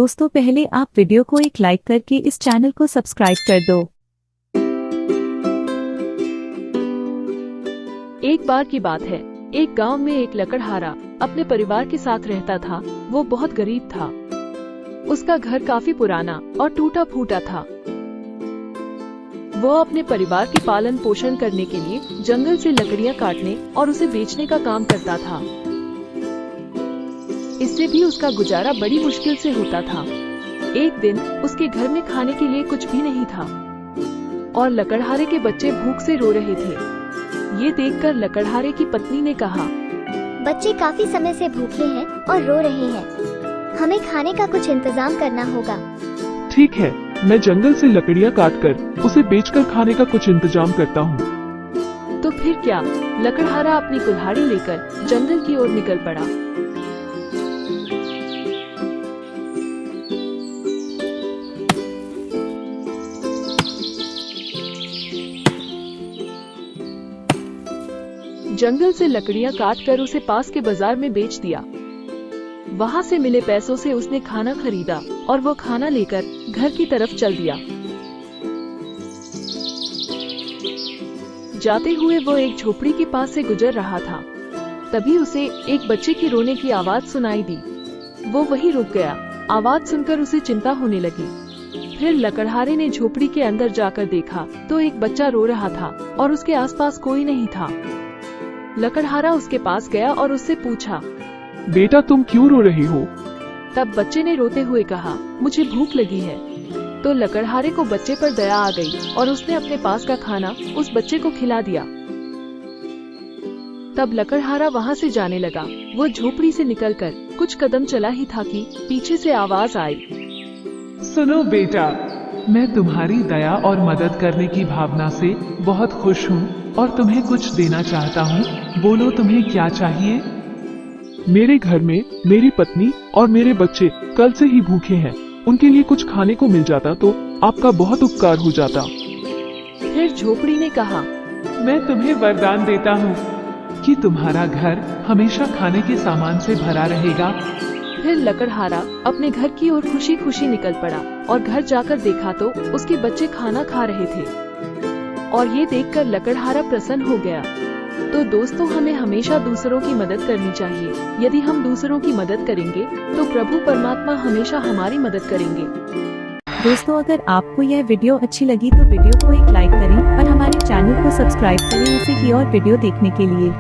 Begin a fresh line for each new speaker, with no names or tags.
दोस्तों पहले आप वीडियो को एक लाइक करके इस चैनल को सब्सक्राइब कर दो।
एक बार की बात है, एक गांव में एक लकड़हारा अपने परिवार के साथ रहता था। वो बहुत गरीब था। उसका घर काफी पुराना और टूटा फूटा था। वो अपने परिवार के पालन पोषण करने के लिए जंगल से लकड़ियां काटने और उसे बेचने का काम करता था। इससे भी उसका गुजारा बड़ी मुश्किल से होता था। एक दिन उसके घर में खाने के लिए कुछ भी नहीं था और लकड़हारे के बच्चे भूख से रो रहे थे। ये देखकर लकड़हारे की पत्नी ने कहा,
बच्चे काफी समय से भूखे हैं और रो रहे हैं। हमें खाने का कुछ इंतजाम करना होगा।
ठीक है, मैं जंगल से लकड़ियां काटकर उसे बेचकर खाने का कुछ इंतजाम करता हूँ।
तो फिर क्या, लकड़हारा अपनी कुल्हाड़ी लेकर जंगल की ओर निकल पड़ा। जंगल से लकड़ियां काटकर उसे पास के बाजार में बेच दिया। वहां से मिले पैसों से उसने खाना खरीदा और वो खाना लेकर घर की तरफ चल दिया। जाते हुए वो एक झोपड़ी के पास से गुजर रहा था। तभी उसे एक बच्चे की रोने की आवाज सुनाई दी। वो वहीं रुक गया। आवाज सुनकर उसे चिंता होने लगी। फिर लकड़हारे ने झोपड़ी के अंदर जाकर देखा तो एक बच्चा रो रहा था और उसके आसपास कोई नहीं था। लकड़हारा उसके पास गया और उससे पूछा,
बेटा तुम क्यों रो रही हो?
तब बच्चे ने रोते हुए कहा, मुझे भूख लगी है। तो लकड़हारे को बच्चे पर दया आ गई और उसने अपने पास का खाना उस बच्चे को खिला दिया। तब लकड़हारा वहाँ से जाने लगा। वो झोपड़ी से निकलकर कुछ कदम चला ही था कि पीछे से आवाज आई,
सुनो बेटा, मैं तुम्हारी दया और मदद करने की भावना से बहुत खुश हूँ और तुम्हें कुछ देना चाहता हूँ। बोलो तुम्हें क्या चाहिए? मेरे घर में मेरी पत्नी और मेरे बच्चे कल से ही भूखे हैं। उनके लिए कुछ खाने को मिल जाता तो आपका बहुत उपकार हो जाता।
फिर झोपड़ी ने कहा,
मैं तुम्हें वरदान देता हूँ कि तुम्हारा घर हमेशा खाने के सामान से भरा रहेगा।
फिर लकड़हारा अपने घर की ओर खुशी खुशी निकल पड़ा और घर जाकर देखा तो उसके बच्चे खाना खा रहे थे और ये देखकर लकड़हारा प्रसन्न हो गया। तो दोस्तों, हमें हमेशा दूसरों की मदद करनी चाहिए। यदि हम दूसरों की मदद करेंगे तो प्रभु परमात्मा हमेशा हमारी मदद करेंगे।
दोस्तों अगर आपको यह वीडियो अच्छी लगी तो वीडियो को एक लाइक करें और हमारे चैनल को सब्सक्राइब करें ऐसे ही और वीडियो देखने के लिए।